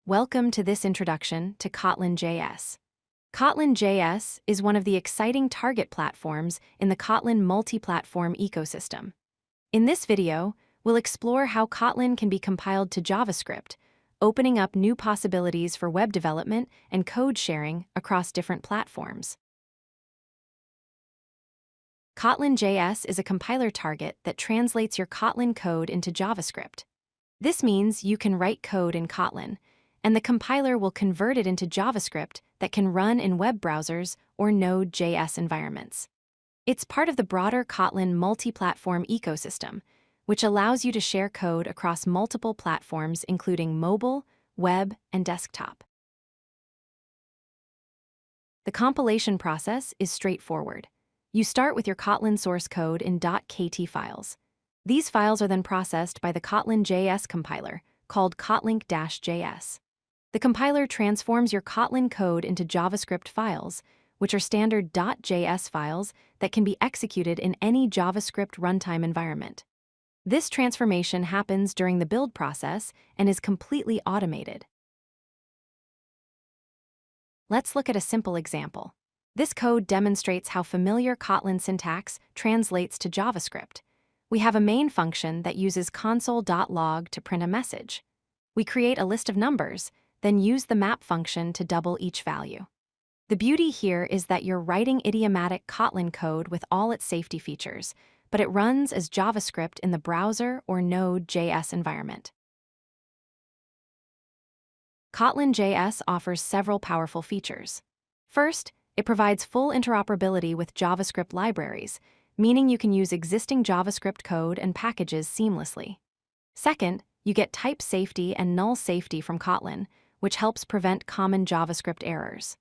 Welcome to this introduction to Kotlin.js. Kotlin.js is one of the exciting target platforms in the Kotlin Multiplatform ecosystem. In this video, we'll explore how Kotlin can be compiled to JavaScript, opening up new possibilities for web development and code sharing across different platforms. Kotlin.js is a compiler target that translates your Kotlin code into JavaScript. This means you can write code in Kotlin, and the compiler will convert it into JavaScript that can run in web browsers or Node.js environments. It's part of the broader Kotlin multi-platform ecosystem, which allows you to share code across multiple platforms including mobile, web, and desktop. The compilation process is straightforward. You start with your Kotlin source code in .kt files. These files are then processed by the Kotlin.js compiler, called kotlinc-js. The compiler transforms your Kotlin code into JavaScript files, which are standard .js files that can be executed in any JavaScript runtime environment. This transformation happens during the build process and is completely automated. Let's look at a simple example. This code demonstrates how familiar Kotlin syntax translates to JavaScript. We have a main function that uses console.log to print a message. We create a list of numbers, then use the map function to double each value. The beauty here is that you're writing idiomatic Kotlin code with all its safety features, but it runs as JavaScript in the browser or Node.js environment. Kotlin.js offers several powerful features. First, it provides full interoperability with JavaScript libraries, meaning you can use existing JavaScript code and packages seamlessly. Second, you get type safety and null safety from Kotlin, which helps prevent common JavaScript errors.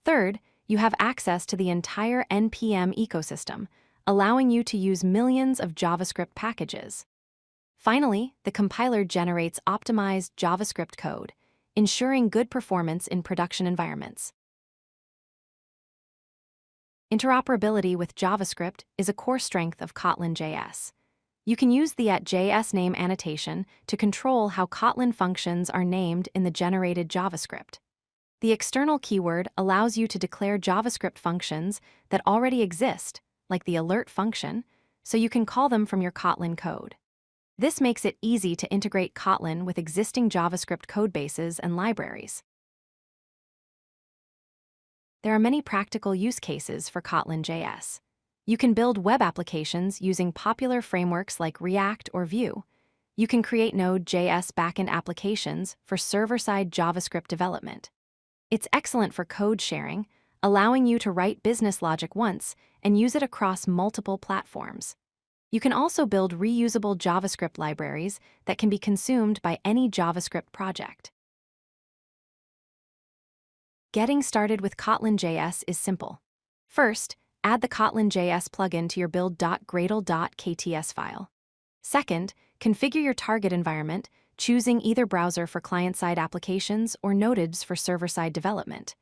Third, you have access to the entire NPM ecosystem, allowing you to use millions of JavaScript packages. Finally, the compiler generates optimized JavaScript code, ensuring good performance in production environments. Interoperability with JavaScript is a core strength of Kotlin.js. You can use the @JSName annotation to control how Kotlin functions are named in the generated JavaScript. The external keyword allows you to declare JavaScript functions that already exist, like the alert function, so you can call them from your Kotlin code. This makes it easy to integrate Kotlin with existing JavaScript codebases and libraries. There are many practical use cases for Kotlin.js. You can build web applications using popular frameworks like React or Vue. You can create Node.js backend applications for server-side JavaScript development. It's excellent for code sharing, allowing you to write business logic once and use it across multiple platforms. You can also build reusable JavaScript libraries that can be consumed by any JavaScript project. Getting started with Kotlin.js is simple. First, add the Kotlin.js plugin to your build.gradle.kts file. Second, configure your target environment, choosing either browser for client-side applications or Node.js for server-side development.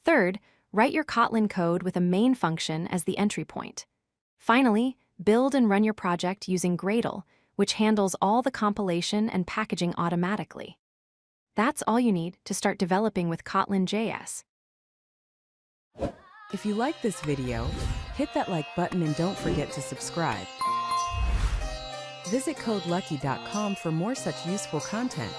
Third, write your Kotlin code with a main function as the entry point. Finally, build and run your project using Gradle, which handles all the compilation and packaging automatically. That's all you need to start developing with Kotlin.js. If you like this video, hit that like button and don't forget to subscribe. Visit codelucky.com for more such useful content.